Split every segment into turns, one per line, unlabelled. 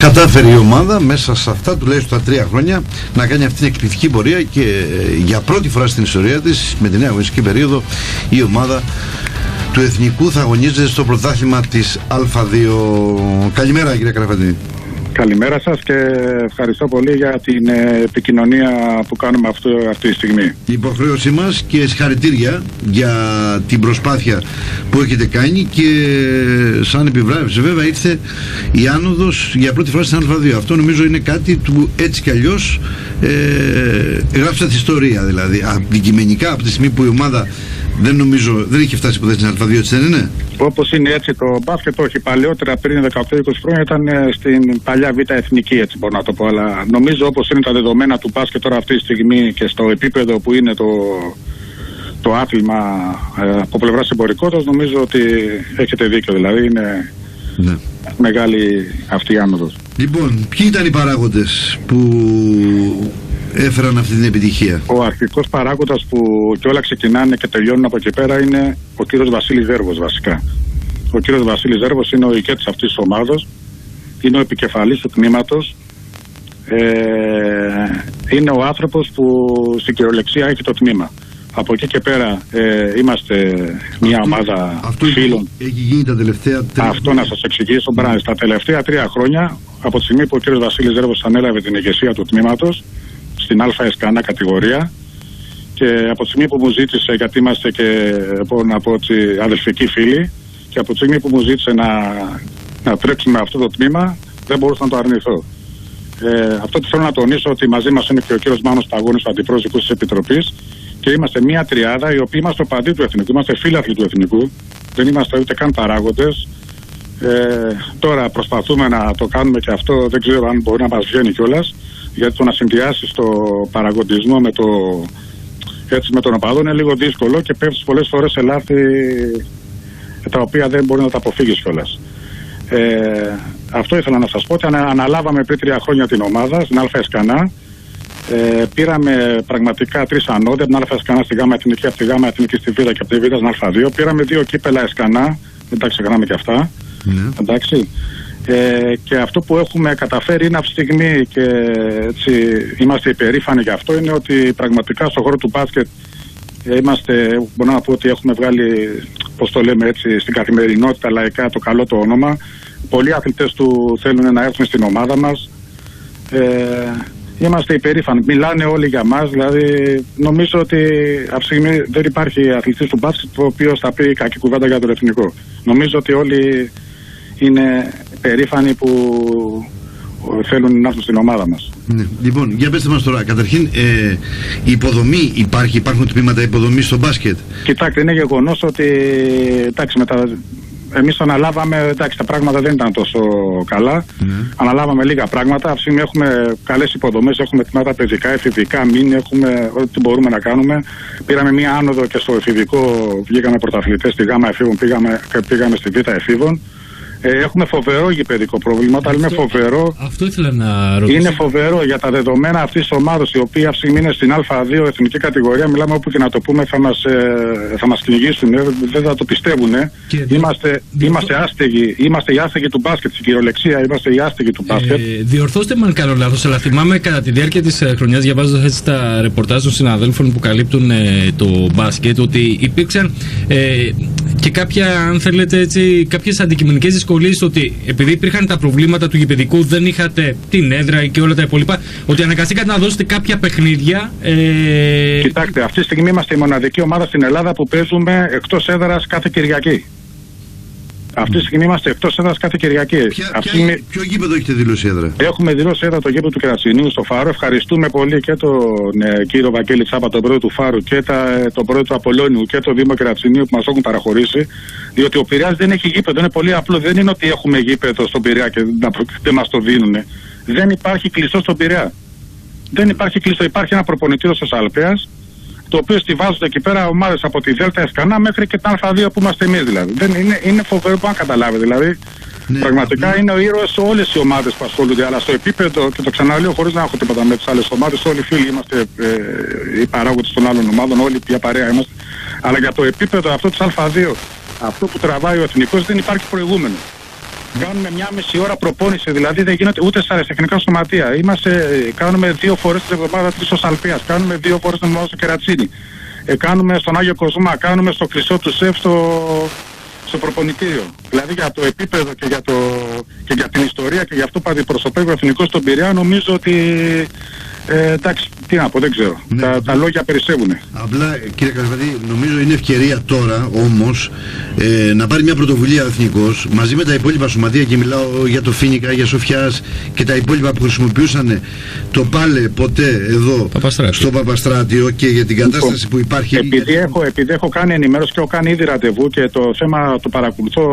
Κατάφερε η ομάδα μέσα σε αυτά τουλάχιστον τα 3 χρόνια να κάνει αυτή την εκπληκτική πορεία και για πρώτη φορά στην ιστορία της, με τη νέα αγωνιστική περίοδο, η ομάδα του Εθνικού θα αγωνίζεται στο πρωτάθλημα της Α2. Καλημέρα, κύριε Καραφαντίνη.
Καλημέρα σας και ευχαριστώ πολύ για την επικοινωνία που κάνουμε αυτή τη στιγμή.
Η υποχρέωσή μας και συγχαρητήρια για την προσπάθεια που έχετε κάνει και σαν επιβράβευση βέβαια ήρθε η άνοδος για πρώτη φορά στην Α2. Αυτό νομίζω είναι κάτι που έτσι κι αλλιώς γράψατε ιστορία, δηλαδή αντικειμενικά από τη στιγμή που η ομάδα δεν είχε φτάσει ποτέ στην Α2, έτσι δεν είναι?
Όπως είναι έτσι το μπάσκετ, όχι, παλαιότερα πριν 18-20 χρόνια ήταν στην παλιά Β' Εθνική, έτσι μπορώ να το πω, αλλά νομίζω όπως είναι τα δεδομένα του μπάσκετ τώρα αυτή τη στιγμή και στο επίπεδο που είναι το άθλημα από πλευράς εμπορικότητας, νομίζω ότι έχετε δίκιο, δηλαδή είναι μεγάλη αυτή η άνοδος.
Λοιπόν, ποιοι ήταν οι παράγοντες που έφεραν αυτή την επιτυχία?
Ο αρχικός παράγοντας που και όλα ξεκινάνε και τελειώνουν από εκεί πέρα είναι ο κύριος Βασίλης Ζέρβος βασικά. Ο κύριος Βασίλης Ζέρβος είναι ο ηγέτης αυτής της ομάδας, είναι ο επικεφαλής του τμήματος, είναι ο άνθρωπος που στην κυριολεξία έχει το τμήμα. Από εκεί και πέρα είμαστε μια ομάδα φίλων.
Έχει γίνει τα τελευταία 3 χρόνια.
Αυτό να σας εξηγήσω. Στα τελευταία 3 χρόνια, από τη στιγμή που ο κύριος Βασίλης Ζέρβος ανέλαβε την ηγεσία του τμήματος στην ΑΕΣΚΑΝΑ κατηγορία, και από τη στιγμή που μου ζήτησε, γιατί είμαστε και να πω αδελφικοί φίλοι, και από τη στιγμή που μου ζήτησε να τρέξουμε αυτό το τμήμα, δεν μπορούσα να το αρνηθώ. Αυτό που θέλω να τονίσω, ότι μαζί μας είναι και ο κύριος Μάνος Παγώνης, ο αντιπρόεδρος της Επιτροπής, και είμαστε μια τριάδα οι οποίοι είμαστε οπαδοί του Εθνικού, είμαστε φίλαθλοι του Εθνικού, δεν είμαστε ούτε καν παράγοντες. Τώρα προσπαθούμε να το κάνουμε και αυτό, δεν ξέρω αν μπορεί να μας βγαίνει κιόλας, γιατί το να συνδυάσεις το παραγοντισμό με τον οπαδό είναι λίγο δύσκολο και πέφτεις πολλές φορές σε λάθη τα οποία δεν μπορεί να τα αποφύγεις κιόλας. Αυτό ήθελα να σας πω, ότι αναλάβαμε πριν 3 χρόνια την ομάδα στην ΑΕΣΚΑΝΑ. Πήραμε πραγματικά 3 ανώδια, την ΑΕΣΚΑΝΑ στη ΓΑΜΑ Εθνική, από τη ΓΑΜΑ Εθνική στη Β' και από τη Β' στην Α2. Πήραμε 2 κύπελα ΕΣΚΑΝΑ, δεν τα ξεχνάμε και αυτά. Εντάξει. Και αυτό που έχουμε καταφέρει είναι αυτή τη στιγμή, και έτσι είμαστε υπερήφανοι για αυτό, είναι ότι πραγματικά στον χώρο του μπάσκετ μπορώ να πω ότι έχουμε βγάλει, πώς το λέμε έτσι, στην καθημερινότητα λαϊκά το καλό το όνομα. Πολλοί αθλητές του θέλουν να έρθουν στην ομάδα μας. Είμαστε υπερήφανοι. Μιλάνε όλοι για μας, δηλαδή νομίζω ότι αυτή τη στιγμή δεν υπάρχει αθλητής του μπάσκετ ο οποίος θα πει κακή κουβέντα για τον Εθνικό. Νομίζω ότι όλοι είναι περήφανοι που θέλουν να έρθουν στην ομάδα μας.
Ναι. Λοιπόν, για πέστε μας τώρα, καταρχήν η υποδομή υπάρχουν τμήματα υποδομής στο μπάσκετ?
Κοιτάξτε, είναι γεγονός ότι εμείς αναλάβαμε, εντάξει, τα πράγματα δεν ήταν τόσο καλά. Αναλάβαμε λίγα πράγματα. Αυτή τη στιγμή έχουμε καλές υποδομές, έχουμε τμήματα παιδικά, εφηβικά, έχουμε ό,τι μπορούμε να κάνουμε. Πήραμε μία άνοδο και στο εφηβικό, βγήκαμε πρωταθλητές στη ΓΑΜΑ εφήβων, πήγαμε στη Β' εφήβων. Έχουμε φοβερό γηπεδικό πρόβλημα. Όταν λέμε φοβερό,
αυτό ήθελα να ρωτήσω.
Είναι φοβερό για τα δεδομένα αυτής της ομάδας, η οποία αυτή τη στιγμή είναι στην Α2 εθνική κατηγορία. Μιλάμε όπου και να το πούμε, θα μας κυνηγήσουν, δεν θα το πιστεύουν. Είμαστε άστεγοι, είμαστε οι άστεγοι του μπάσκετ, στην κυριολεξία είμαστε οι άστεγοι του μπάσκετ.
Διορθώστε με αν κάνω λάθος, αλλά θυμάμαι κατά τη διάρκεια της χρονιάς, διαβάζοντας έτσι τα ρεπορτάζ των συναδέλφων που καλύπτουν το μπάσκετ, ότι υπήρξαν και κάποιες αντικειμενικές δυσκολίες, ότι επειδή υπήρχαν τα προβλήματα του γηπεδικού, δεν είχατε την έδρα και όλα τα υπόλοιπα, ότι αναγκαστήκατε να δώσετε κάποια παιχνίδια.
Κοιτάξτε, αυτή τη στιγμή είμαστε η μοναδική ομάδα στην Ελλάδα που παίζουμε εκτός έδρας κάθε Κυριακή. Αυτή τη στιγμή είμαστε εκτός έδρας κάθε Κυριακή.
Ποιο γήπεδο έχετε δηλώσει έδρα?
Έχουμε δηλώσει έδρα το γήπεδο του Κερατσινίου στο Φάρο. Ευχαριστούμε πολύ και τον κύριο Βαγγέλη Τσάπα, τον πρόεδρο του Φάρου, και τον πρόεδρο του Απολώνιου και τον Δήμο Κερατσινίου που μας έχουν παραχωρήσει. Διότι ο Πειραιάς δεν έχει γήπεδο. Είναι πολύ απλό. Δεν είναι ότι έχουμε γήπεδο στον Πειραιά και δεν μας το δίνουν. Δεν υπάρχει κλειστό στον Πειραιά. Δεν υπάρχει κλειστό. Υπάρχει ένα προπονητήριο στο Σαλπέας, το οποίο στιβάζονται εκεί πέρα ομάδες από τη Δέλτα ΕΣΚΑΝΑ μέχρι και τα Α2 που είμαστε εμείς, δηλαδή. Είναι φοβερό που αν καταλάβει, δηλαδή. Πραγματικά είναι ο ήρωας σε όλες οι ομάδες που ασχολούνται, αλλά στο επίπεδο, και το ξαναλέω χωρίς να έχω τίποτα με τις άλλες ομάδες, όλοι οι φίλοι είμαστε οι παράγοντες των άλλων ομάδων, όλοι πια παρέα είμαστε. Αλλά για το επίπεδο αυτό της Α2, αυτό που τραβάει ο Εθνικός, δεν υπάρχει προηγούμενο. Κάνουμε 1,5 ώρα προπόνηση, δηλαδή δεν γίνεται ούτε στα αεροτεχνικά σωματεία. Κάνουμε 2 φορές την εβδομάδα 3 ως Αλπίας, κάνουμε 2 φορές την εβδομάδα στο Κερατσίνι, κάνουμε στον Άγιο Κοσμά, κάνουμε στο Χρυσό του Σεφ στο προπονητήριο. Δηλαδή για το επίπεδο και για την ιστορία και για αυτό που αντιπροσωπεύει ο Εθνικός στον Πειραιά, νομίζω ότι εντάξει, τι να πω, δεν ξέρω.
Ναι,
τα λόγια περισσεύουν.
Απλά, κύριε Καλυβατή, νομίζω είναι ευκαιρία τώρα όμως να πάρει μια πρωτοβουλία ο Εθνικός μαζί με τα υπόλοιπα σωματεία, και μιλάω για το Φίνικα, για Σοφιάς και τα υπόλοιπα που χρησιμοποιούσαν το πάλε ποτέ εδώ στο Παπαστράτιο, και για την κατάσταση που υπάρχει.
Επειδή έχω κάνει ενημέρωση και έχω κάνει ήδη ραντεβού και το θέμα το παρακολουθώ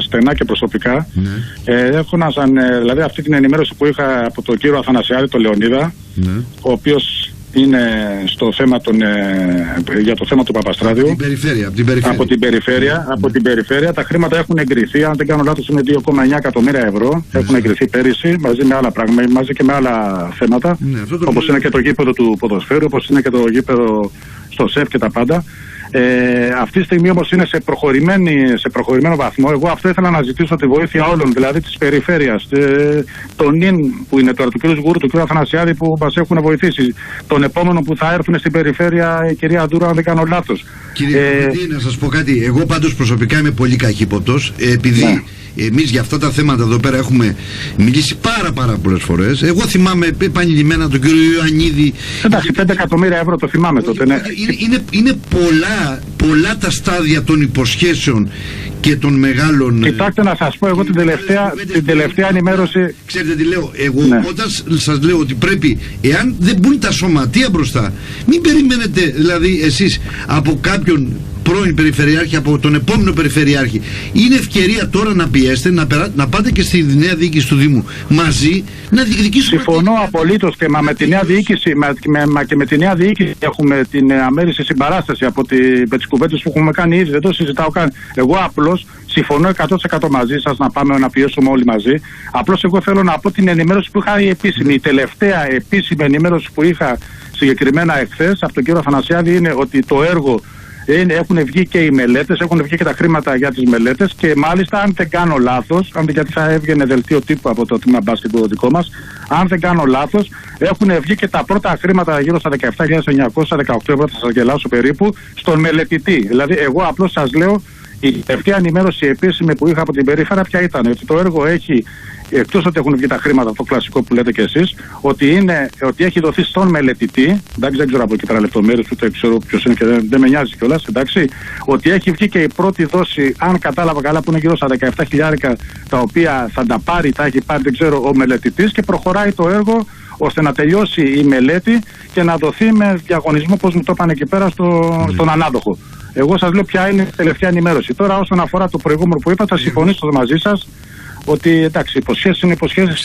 στενά και προσωπικά, δηλαδή αυτή την ενημέρωση που είχα από τον κύριο Αθανασιάδη, τον Λεωνίδα, ο οποίος είναι στο θέμα για το θέμα του Παπαστράδιου. Από την περιφέρεια. Τα χρήματα έχουν εγκριθεί, αν δεν κάνω λάθος είναι 2,9 εκατομμύρια ευρώ. Έχουν εγκριθεί πέρυσι μαζί με άλλα πράγματα, μαζί και με άλλα θέματα. Όπως είναι και το γήπεδο του ποδοσφαίρου, όπως είναι και το γήπεδο στο ΣΕΦ και τα πάντα. Αυτή τη στιγμή όμως είναι σε προχωρημένο βαθμό. Εγώ αυτό ήθελα να ζητήσω τη βοήθεια όλων, δηλαδή της περιφέρειας, τον ΙΝ που είναι τώρα, του κ. Γούρου, του κ. Αθανασιάδη που μας έχουν βοηθήσει, τον επόμενο που θα έρθουν στην περιφέρεια, η κυρία Ντούρα, αν δεν κάνω λάθος.
Κύριε Κωνσταντίνη, να σας πω κάτι. Εγώ πάντως προσωπικά είμαι πολύ καχύποπτος, επειδή εμείς για αυτά τα θέματα εδώ πέρα έχουμε μιλήσει πάρα πολλές φορές. Εγώ θυμάμαι επανειλημμένα τον κύριο Ιωαννίδη.
Εντάξει, 5 εκατομμύρια ευρώ το θυμάμαι τότε. Ναι.
Είναι πολλά τα στάδια των υποσχέσεων και των μεγάλων.
Κοιτάξτε να σας πω, εγώ την τελευταία ενημέρωση.
Ξέρετε τι λέω, εγώ όταν σας λέω ότι πρέπει, εάν δεν μπουν τα σωματεία μπροστά, μην περιμένετε δηλαδή εσείς από κάποιον πρώην περιφερειάρχη, από τον επόμενο περιφερειάρχη. Είναι ευκαιρία τώρα να πιέσετε, να πάτε και στη νέα διοίκηση του Δήμου μαζί να διεκδικήσουμε.
Συμφωνώ απολύτως, και με τη νέα διοίκηση, και με τη νέα διοίκηση έχουμε την αμέριστη συμπαράσταση από τις κουβέντες που έχουμε κάνει ήδη. Δεν το συζητάω καν. Εγώ απλώς συμφωνώ 100% μαζί σας να πάμε να πιέσουμε όλοι μαζί. Απλώς εγώ θέλω να πω την ενημέρωση που είχα η επίσημη. Η τελευταία επίσημη ενημέρωση που είχα συγκεκριμένα εχθές από τον κύριο Αθανασιάδη είναι ότι το έργο. Έχουν βγει και οι μελέτες, έχουν βγει και τα χρήματα για τις μελέτες, και μάλιστα, αν δεν κάνω λάθος, γιατί θα έβγαινε δελτίο τύπου από το τμήμα μπάσκετ το δικό μας, αν δεν κάνω λάθος, έχουν βγει και τα πρώτα χρήματα γύρω στα 17.918 ευρώ, θα σας γελάσω περίπου, στον μελετητή. Δηλαδή, εγώ απλώς σας λέω, η τελευταία ενημέρωση επίσημη που είχα από την περιφέρεια ποια ήταν, ότι το έργο έχει, εκτός ότι έχουν βγει τα χρήματα, το κλασικό που λέτε κι εσείς, ότι έχει δοθεί στον μελετητή, εντάξει, δεν ξέρω από εκεί πέρα λεπτομέρειες, ούτε ξέρω ποιος είναι και δεν με νοιάζει κιόλας, εντάξει, ότι έχει βγει και η πρώτη δόση, αν κατάλαβα καλά, που είναι γύρω στα 17.000, τα οποία θα τα πάρει, τα έχει πάρει, δεν ξέρω, ο μελετητής, και προχωράει το έργο ώστε να τελειώσει η μελέτη και να δοθεί με διαγωνισμό, όπως μου το είπαν εκεί πέρα, στον ανάδοχο. Εγώ σας λέω ποια είναι η τελευταία ενημέρωση. Τώρα, όσον αφορά το προηγούμενο που είπα, θα συμφωνήσω μαζί σας ότι εντάξει, υποσχέσεις είναι υποσχέσεις.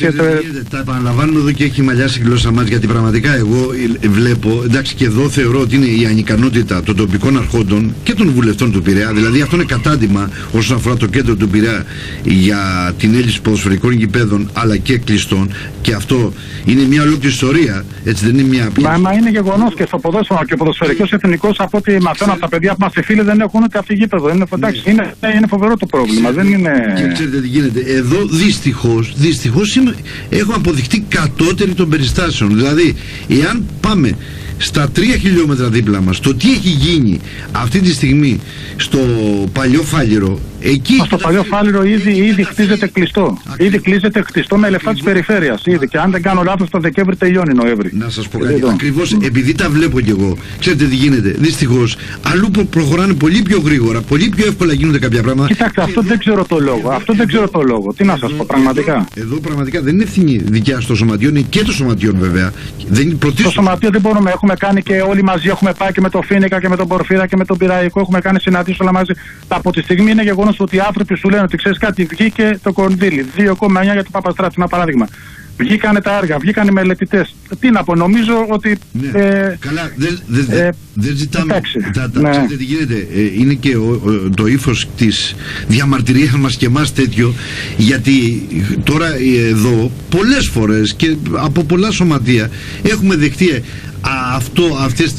Τα επαναλαμβάνουμε εδώ και έχει μαλλιάσει η γλώσσα μας, γιατί πραγματικά εγώ βλέπω, εντάξει, και εδώ θεωρώ ότι είναι η ανικανότητα των τοπικών αρχόντων και των βουλευτών του Πειραιά. Δηλαδή αυτό είναι κατάντημα όσον αφορά το κέντρο του Πειραιά για την έλλειψη ποδοσφαιρικών γηπέδων αλλά και κλειστών, και αυτό είναι μια ολόκληρη ιστορία, έτσι δεν είναι μια απλή.
Μα είναι γεγονός, και στο ποδόσφαιρο και ο ποδοσφαιρικός εθνικός, από ό,τι μαθαίνω από τα παιδιά που είμαστε φίλοι, δεν έχουν ούτε αυτή γήπεδο. Είναι φοβερό το πρόβλημα. Δεν είναι.
Και ξέρετε τι γίνεται. Εδώ δυστυχώς έχουμε αποδειχτεί κατώτεροι των περιστάσεων. Δηλαδή, εάν πάμε στα 3 χιλιόμετρα δίπλα μας, το τι έχει γίνει αυτή τη στιγμή στο Παλιό Φάληρο, εκεί.
Στο Παλιό Φάληρο ήδη χτίζεται κλειστό. Ήδη κλείζεται κλειστό με λεφτά της περιφέρειας. Ήδη. Και αν δεν κάνω λάθος, το Δεκέμβρη τελειώνει Νοέμβρη.
Να σας πω κάτι. Ακριβώς επειδή τα βλέπω κι εγώ, ξέρετε τι γίνεται. Δυστυχώς, αλλού προχωράνε πολύ πιο γρήγορα, πολύ πιο εύκολα γίνονται κάποια πράγματα.
Κοιτάξτε, αυτό δεν ξέρω το λόγο. Τι να σας πω, πραγματικά.
Εδώ πραγματικά δεν είναι ευθύνη δικιά των σωματιών, είναι και των σωματιών βέβαια.
Το σωματείο δεν μπορούμε. Έχουμε κάνει και όλοι μαζί, έχουμε πάει και με το Φίνικα και με τον Πορφύρα και με τον Πειραϊκό. Έχουμε κάνει συναντήσεις όλα μαζί. Από τη στιγμή είναι γεγονός ότι οι άνθρωποι σου λένε ότι ξέρεις κάτι, βγήκε το κονδύλι 2,9 για το Παπαστράτη, ένα παράδειγμα. Βγήκανε τα έργα, βγήκαν οι μελετητές. Τι να πω, νομίζω ότι.
Καλά, δεν ζητάμε. Ξέρετε τι γίνεται. Είναι και το ύφος της διαμαρτυρίας μας και εμάς τέτοιο, γιατί τώρα εδώ πολλές φορές και από πολλά σωματεία έχουμε δεχτεί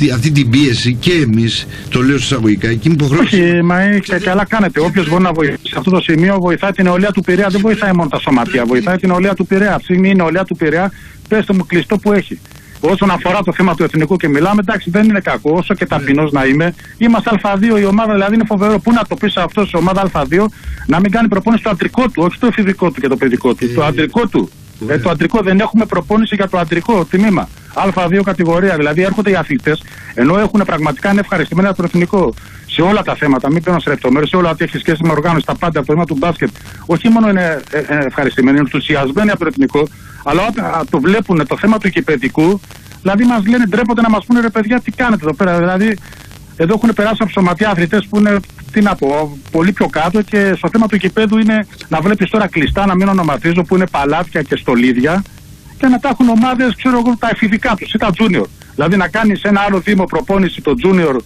αυτή την πίεση και εμείς, το λέω εισαγωγικά, εκείνη που
όχι, μα καλά κάνετε. Όποιος μπορεί να βοηθήσει σε αυτό το σημείο βοηθάει την νεολαία του Πειραιά. Δεν βοηθάει μόνο τα σωματεία, βοηθάει την νεολαία του Πειραιά. Αυτή η νεολαία του Πειραιά, πέστε μου κλειστό που έχει. Όσον αφορά το θέμα του εθνικού και μιλάμε, εντάξει, δεν είναι κακό. Όσο και ταπεινός να είμαι, είμαστε Α2 η ομάδα, δηλαδή είναι φοβερό. Πού να το πει αυτό η ομάδα Α2 να μην κάνει προπόνηση στο αντρικό του, όχι στο εφηβικό του και το παιδικό του. Το αντρικό του. Το αντρικό, δεν έχουμε προπόνηση για το αντρικό τμήμα. Α2 κατηγορία. Δηλαδή έρχονται οι αθλητές, ενώ έχουν πραγματικά είναι ευχαριστημένοι από το εθνικό σε όλα τα θέματα. Μην παίρνω σε λεπτομέρειες, σε όλα ό,τι έχει σχέση με οργάνωση, τα πάντα από το θέμα του μπάσκετ. Όχι μόνο είναι ευχαριστημένοι, είναι ενθουσιασμένοι από το εθνικό, αλλά όταν το βλέπουν το θέμα του κηπεδικού, δηλαδή μας λένε, ντρέπονται να μας πούνε ρε παιδιά, τι κάνετε εδώ πέρα. Δηλαδή, εδώ έχουν περάσει από σωματεία αθλητές που είναι, τι να πω, πολύ πιο κάτω και στο θέμα του κηπέδου είναι να βλέπεις τώρα κλειστά, να μην ονοματίζω, που είναι παλάτια και στολίδια και να τα έχουν ομάδες, ξέρω εγώ, τα εφηβικά τους ή τα junior. Δηλαδή να κάνεις ένα άλλο δήμο προπόνηση το junior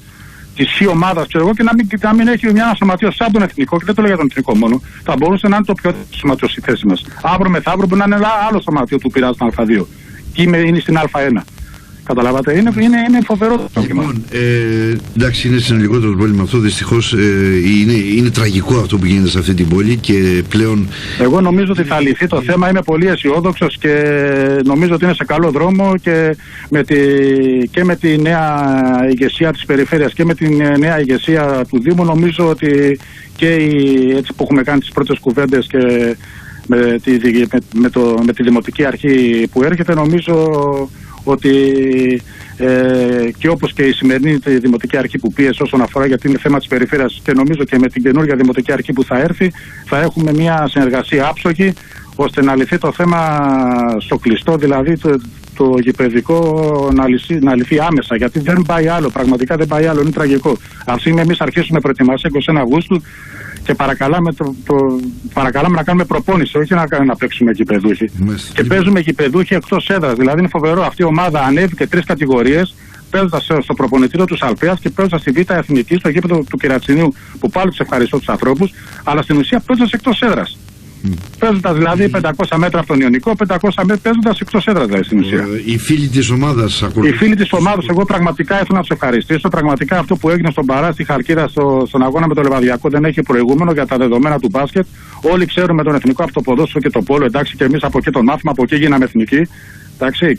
της χι ομάδας, ξέρω εγώ, και να μην έχει ένα σωματείο σαν τον εθνικό, και δεν το λέω για τον εθνικό μόνο, θα μπορούσε να είναι το πιο σωματείο στη θέση μας. Αύριο μεθαύριο μπορεί να είναι ένα άλλο σωματείο του Πειραιά στην Α2 και είναι στην Α1. Καταλάβατε, είναι φοβερό το πρόβλημα.
Λοιπόν, εντάξει, είναι συνολικότερο το πρόβλημα αυτό. Δυστυχώς είναι τραγικό αυτό που γίνεται σε αυτή την πόλη και πλέον.
Εγώ νομίζω ότι θα λυθεί το θέμα. Είμαι πολύ αισιόδοξος και νομίζω ότι είναι σε καλό δρόμο και με τη νέα ηγεσία της περιφέρειας και με τη νέα ηγεσία του Δήμου. Νομίζω ότι και έτσι που έχουμε κάνει τις πρώτες κουβέντες και με τη Δημοτική Αρχή που έρχεται, νομίζω ότι και όπως και η σημερινή Δημοτική Αρχή που πίεσε όσον αφορά, γιατί είναι θέμα της περιφέρειας, και νομίζω και με την καινούργια Δημοτική Αρχή που θα έρθει θα έχουμε μια συνεργασία άψογη ώστε να λυθεί το θέμα στο κλειστό, δηλαδή το γηπεδικό να λυθεί άμεσα, γιατί δεν πάει άλλο, πραγματικά δεν πάει άλλο, είναι τραγικό. Αυτή είναι, εμείς αρχίσουμε προετοιμασία 21 Αυγούστου και παρακαλάμε να κάνουμε προπόνηση, όχι να παίξουμε γηπεδούχοι. Και παίζουμε γηπεδούχοι εκτός έδρας. Δηλαδή είναι φοβερό, αυτή η ομάδα ανέβηκε 3 κατηγορίες, παίζοντας στο προπονητήριο του Αλπέας και παίζοντας στη Β' Εθνική, στο γήπεδο του Κερατσινίου, που πάλι τους ευχαριστώ τους ανθρώπους, αλλά στην ουσία παίζοντας εκτός έδρας. Παίζοντας δηλαδή 500 μέτρα από τον Ιωνικό, 500 μέτρα παίζοντας εκτός έδρας δηλαδή στην ουσία.
Οι φίλοι της ομάδας
Οι φίλοι της ομάδας, εγώ πραγματικά ήθελα να τους ευχαριστήσω. Πραγματικά αυτό που έγινε στον Παρά, στη Χαλκίδα, στον αγώνα με το Λεβαδιακό δεν έχει προηγούμενο για τα δεδομένα του μπάσκετ. Όλοι ξέρουμε τον εθνικό από το ποδόσφαιρο και το πόλο, εντάξει, και εμείς από εκεί τον μάθημα, από εκεί γίναμε εθνικοί. Εντάξει,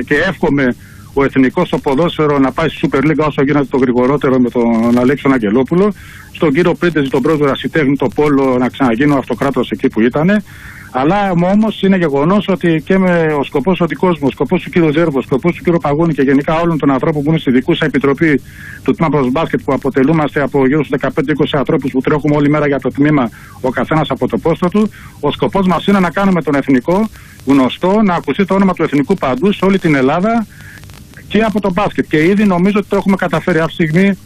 και εύχομαι ο εθνικός στο ποδόσφαιρο να πάει στη Super League όσο γίνεται το γρηγορότερο με τον Αλέξο Αγγελόπουλο. Στον κύριο Πρίντεζη, τον πρόεδρο Ρασιτέχνη, το πόλο να ξαναγίνει ο αυτοκράτορας εκεί που ήταν. Αλλά όμως είναι γεγονός ότι και ο σκοπός ο δικός μου, ο σκοπός του κύριου Ζέρβου, ο σκοπός του κύριου Παγώνη και γενικά όλων των ανθρώπων που είναι στη δικούσα επιτροπή του τμήματος μπάσκετ, που αποτελούμαστε από γύρω στους 15-20 ανθρώπους που τρέχουμε όλη μέρα για το τμήμα, ο καθένας από το πόστο του, ο σκοπός μας είναι να κάνουμε τον εθνικό γνωστό, να ακουστεί το όνομα του εθνικού παντού σε όλη την Ελλάδα και από το μπάσκετ. Και ήδη νομίζω ότι το έχουμε καταφέρει αυτή τη στιγμή.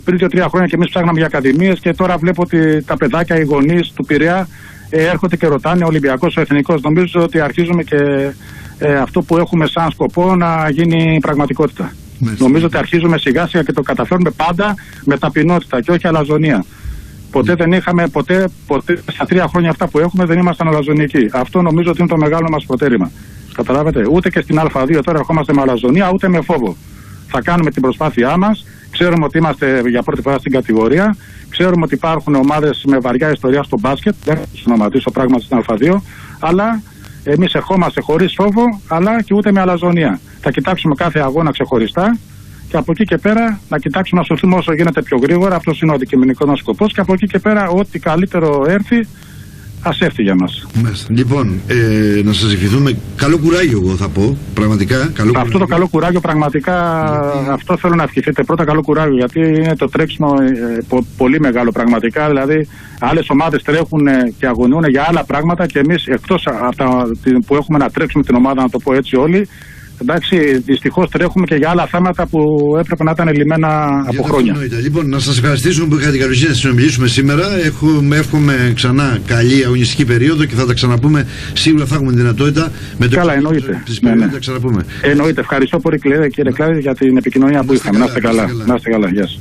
Πριν 2-3 χρόνια και εμείς ψάχναμε για ακαδημίες και τώρα βλέπω ότι τα παιδάκια, οι γονείς του Πειραιά έρχονται και ρωτάνε, ο Ολυμπιακός, ο Εθνικός. Νομίζω ότι αρχίζουμε και αυτό που έχουμε σαν σκοπό να γίνει πραγματικότητα. Νομίζω ότι αρχίζουμε σιγά σιγά και το καταφέρουμε πάντα με ταπεινότητα και όχι αλαζονία. Ποτέ δεν είχαμε, ποτέ στα 3 χρόνια αυτά που έχουμε δεν ήμασταν αλαζονικοί. Αυτό νομίζω ότι είναι το μεγάλο μας προτέρημα. Καταλάβετε, ούτε και στην Α2 τώρα ερχόμαστε με αλαζονία, ούτε με φόβο. Θα κάνουμε την προσπάθειά μας. Ξέρουμε ότι είμαστε για πρώτη φορά στην κατηγορία. Ξέρουμε ότι υπάρχουν ομάδες με βαριά ιστορία στο μπάσκετ. Δεν θα τους ονοματίσω πράγματι στην Α2. Αλλά εμείς ερχόμαστε χωρίς φόβο, αλλά και ούτε με αλαζονία. Θα κοιτάξουμε κάθε αγώνα ξεχωριστά και από εκεί και πέρα να κοιτάξουμε να σωθούμε όσο γίνεται πιο γρήγορα. Αυτός είναι ο αντικειμενικός μας σκοπός. Και από εκεί και πέρα, ό,τι καλύτερο έρθει, ας έρθει για μας.
Λοιπόν, να σας ευχηθούμε καλό κουράγιο, εγώ θα πω. Πραγματικά.
Αυτό το καλό κουράγιο, πραγματικά, αυτό θέλω να ευχηθείτε. Πρώτα καλό κουράγιο, γιατί είναι το τρέξιμο πολύ μεγάλο πραγματικά. Δηλαδή, άλλες ομάδες τρέχουν και αγωνιούν για άλλα πράγματα και εμείς, εκτός από τα που έχουμε να τρέξουμε την ομάδα, να το πω έτσι όλοι, εντάξει, δυστυχώς τρέχουμε και για άλλα θέματα που έπρεπε να ήταν λυμμένα από χρόνια.
Λοιπόν, να σας ευχαριστήσουμε που είχατε την καλοσύνη να συνομιλήσουμε σήμερα. Εύχομαι ξανά καλή αγωνιστική περίοδο και θα τα ξαναπούμε. Σίγουρα θα έχουμε δυνατότητα με το
εννοείται.
Να τα ξαναπούμε.
Εννοείται. Ευχαριστώ πολύ, κύριε Κλάδη, για την επικοινωνία που είχαμε. Να είστε καλά. Γεια σας.